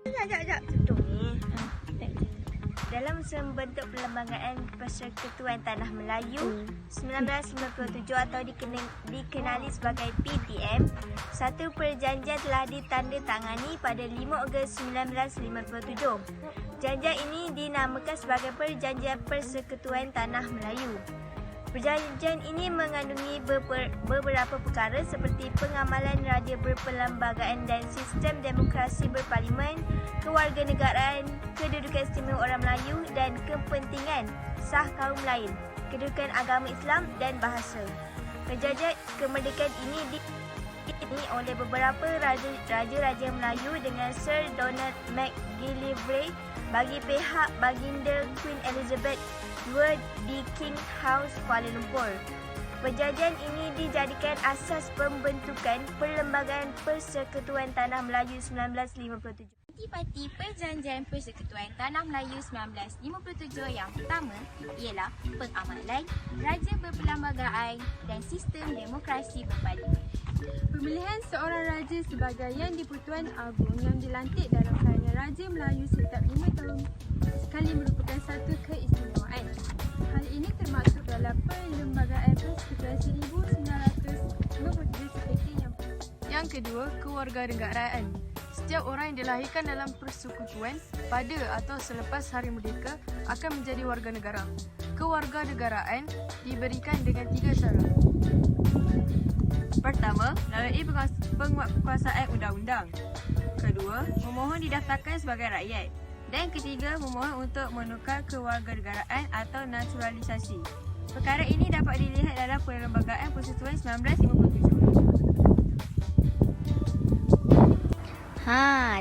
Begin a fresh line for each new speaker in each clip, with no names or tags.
Sekejap. Tutup ni. Dalam bentuk Perlembagaan Persekutuan Tanah Melayu 1957 atau dikenali sebagai PTM, satu perjanjian telah ditandatangani pada 5 Ogos 1957. Perjanjian ini dinamakan sebagai Perjanjian Persekutuan Tanah Melayu. Perjanjian ini mengandungi beberapa perkara seperti pengamalan raja berperlembagaan dan sistem demokrasi berparlimen, kewarganegaraan, kedudukan istimewa orang Melayu dan kepentingan sah kaum lain, kedudukan agama Islam dan bahasa. Perjanjian kemerdekaan ini diikuti oleh beberapa raja-raja Melayu dengan Sir Donald McGillivray bagi pihak Baginda Queen Elizabeth II di King House Kuala Lumpur. Perjanjian ini dijadikan asas pembentukan Perlembagaan Persekutuan Tanah Melayu 1957.
Intipati Perjanjian Persekutuan Tanah Melayu 1957 yang pertama ialah pengamalan raja berperlembagaan dan sistem demokrasi berparlimen.
Pemilihan seorang raja sebagai Yang di-Pertuan Agong yang dilantik dalam kerajaan Raja Melayu setiap 5 tahun sekali merupakan satu keistimewaan. Hal ini termaktub dalam Perlembagaan Persekutuan 1957 seperti
yang kedua, kewarganegaraan. Setiap orang yang dilahirkan dalam persekutuan pada atau selepas Hari Merdeka akan menjadi warga negara. Kewarganegaraan diberikan dengan 3 cara. Pertama, melalui penguasaan undang-undang. Kedua, memohon didaftarkan sebagai rakyat. Dan ketiga, memohon untuk menukar kewarganegaraan atau naturalisasi. Perkara ini dapat dilihat dalam Perlembagaan Persekutuan 1957.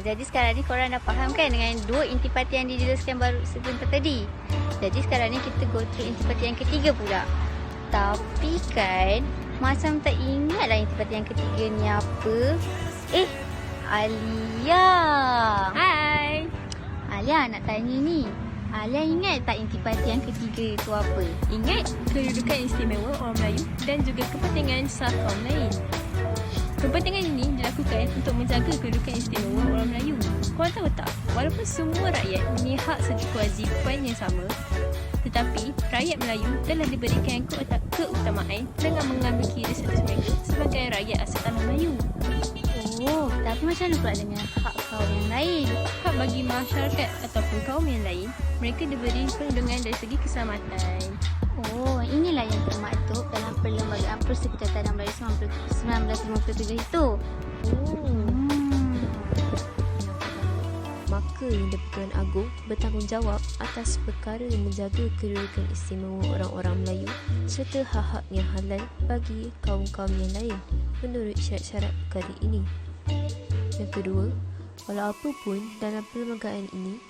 Jadi sekarang ni korang dah faham kan dengan dua intipati yang dijelaskan baru sebentar tadi. Jadi sekarang ni kita go through intipati yang ketiga pula. Tapi kan macam tak ingat lah intipati yang ketiga ni apa. Alia.
Hai.
Alia nak tanya ni. Alia ingat tak intipati yang ketiga itu apa?
Ingat kedudukan istimewa orang Melayu dan juga kepentingan sah kaum lain. Kepentingan ini dilakukan untuk menjaga kedudukan istimewa orang Melayu. Korang tahu tak, walaupun semua rakyat mempunyai hak serta kewajipan yang sama, tetapi rakyat Melayu telah diberikan keutamaan dengan mengambil kira status mereka sebagai rakyat asal tanah Melayu.
Oh, tapi macam mana pula dengan hak kaum yang lain?
Hak bagi masyarakat ataupun kaum yang lain, mereka diberi perlindungan dari segi keselamatan.
Oh, inilah yang termaktub dalam Perlembagaan Persekutuan Tanah Melayu 1957 itu.
Maka Yang di-Pertuan Agong bertanggungjawab atas perkara menjaga kedudukan istimewa orang-orang Melayu serta hak-hak yang halal bagi kaum-kaum yang lain menurut syarat-syarat perkara ini. Yang kedua, walau apapun dalam perlembagaan ini,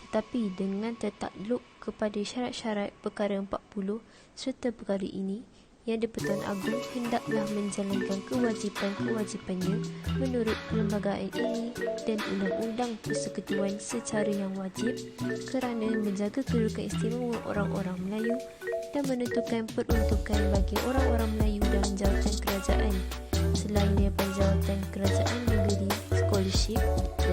tetapi dengan tertakluk kepada syarat-syarat perkara 40 serta perkara ini, Yang di-Pertuan Agong hendaklah menjalankan kewajipan-kewajipannya menurut perlembagaan ini dan undang-undang persekutuan secara yang wajib kerana menjaga kedudukan istimewa orang-orang Melayu dan menentukan peruntukan bagi orang-orang Melayu dalam jawatan kerajaan selain daripada jawatan kerajaan negeri, scholarship,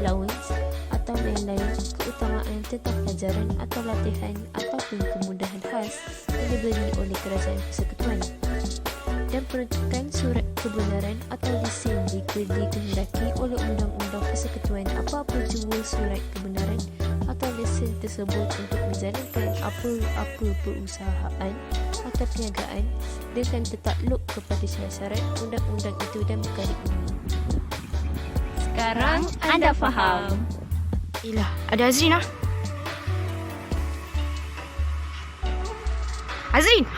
allowance atau lain-lain keutamaan tentang pelajaran atau latihan ataupun kemudahan khas yang diberi oleh kerajaan persekutuan dan peruntukan surat kebenaran atau lesen jika dikehendaki oleh undang-undang persekutuan apa-apa jua surat kebenaran atau lesen tersebut untuk menjalankan apa-apa perusahaan atau perniagaan dengan tertakluk kepada syarat-syarat undang-undang itu dan perkara ini.
Sekarang anda faham.
Ada Azrin lah. Azrin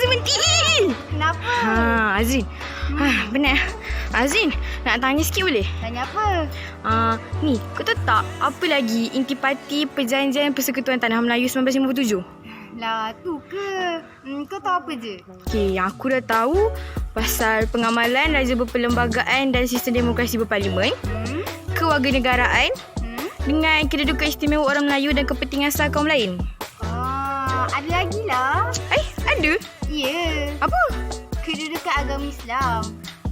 berhenti.
Kenapa?
Azrin. Benar. Azrin, nak tanya sikit boleh?
Tanya apa?
Ni, kau tahu tak apa lagi intipati Perjanjian Persekutuan Tanah Melayu 1957?
Lah, tu ke? Kau tahu apa je?
Okey, yang aku dah tahu pasal pengamalan raja berperlembagaan dan sistem demokrasi berparlimen, kewarganegaraan, dengan kedudukan istimewa orang Melayu dan kepentingan sah kaum lain.
Ada lagi lah.
Ada?
Ya.
Apa?
Kedudukan agama Islam.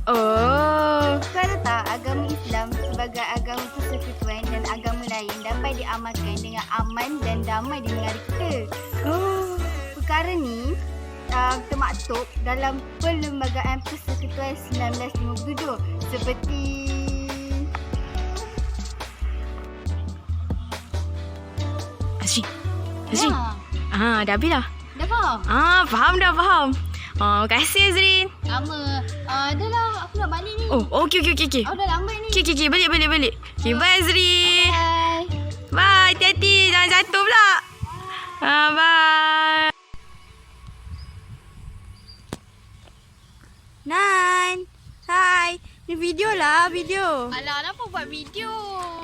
Oh.
Kau tahu tak agama Islam sebagai
pelbagai agama persekutuan dan agama lain dapat diamalkan dengan aman dan damai di negara kita. Perkara ni termaktub dalam Perlembagaan Persekutuan 1957 seperti
Azrin. Dah habis dah.
dah faham?
Faham dah, faham. Terima kasih Azrin.
Lama. Dah lah, aku nak balik ni.
Okey.
Dah lambat ni.
Okey, balik. Okay, bye Azrin.
Bye.
Bye, hati-hati. Jangan jatuh pula. Bye.
Nan. Hai. Ni video lah, video.
Alah, kenapa buat video?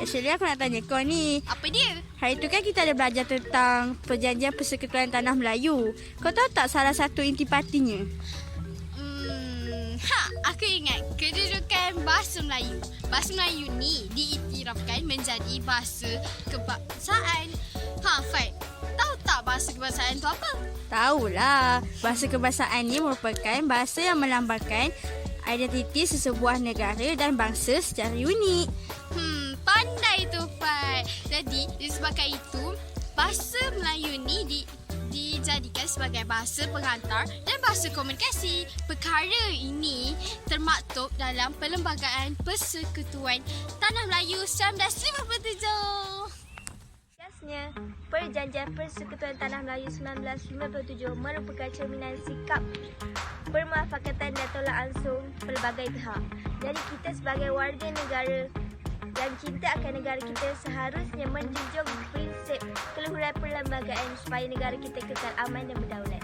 Actually aku nak tanya kau ni.
Apa dia?
Hari tu kan kita ada belajar tentang Perjanjian Persekutuan Tanah Melayu. Kau tahu tak salah satu intipatinya?
Aku ingat kedudukan bahasa Melayu. Bahasa Melayu ni diiktirafkan menjadi bahasa kebangsaan. Fai, tahu tak bahasa kebangsaan tu apa?
Tahulah. Bahasa kebangsaan ni merupakan bahasa yang melambangkan identiti sesebuah negara dan bangsa secara unik.
Pandai tu, Fai. Jadi, disebabkan itu, bahasa Melayu ni dijadikan sebagai bahasa pengantar dan bahasa komunikasi. Perkara ini termaktub dalam Perlembagaan Persekutuan Tanah Melayu 1957.
Jelasnya, Perjanjian Persekutuan Tanah Melayu 1957 merupakan cerminan sikap permuafakatan dan tolak ansur pelbagai pihak. Jadi kita sebagai warga negara dan cinta akan negara kita seharusnya menjunjung prinsip keluhuran perlembagaan supaya negara kita kekal aman dan berdaulat.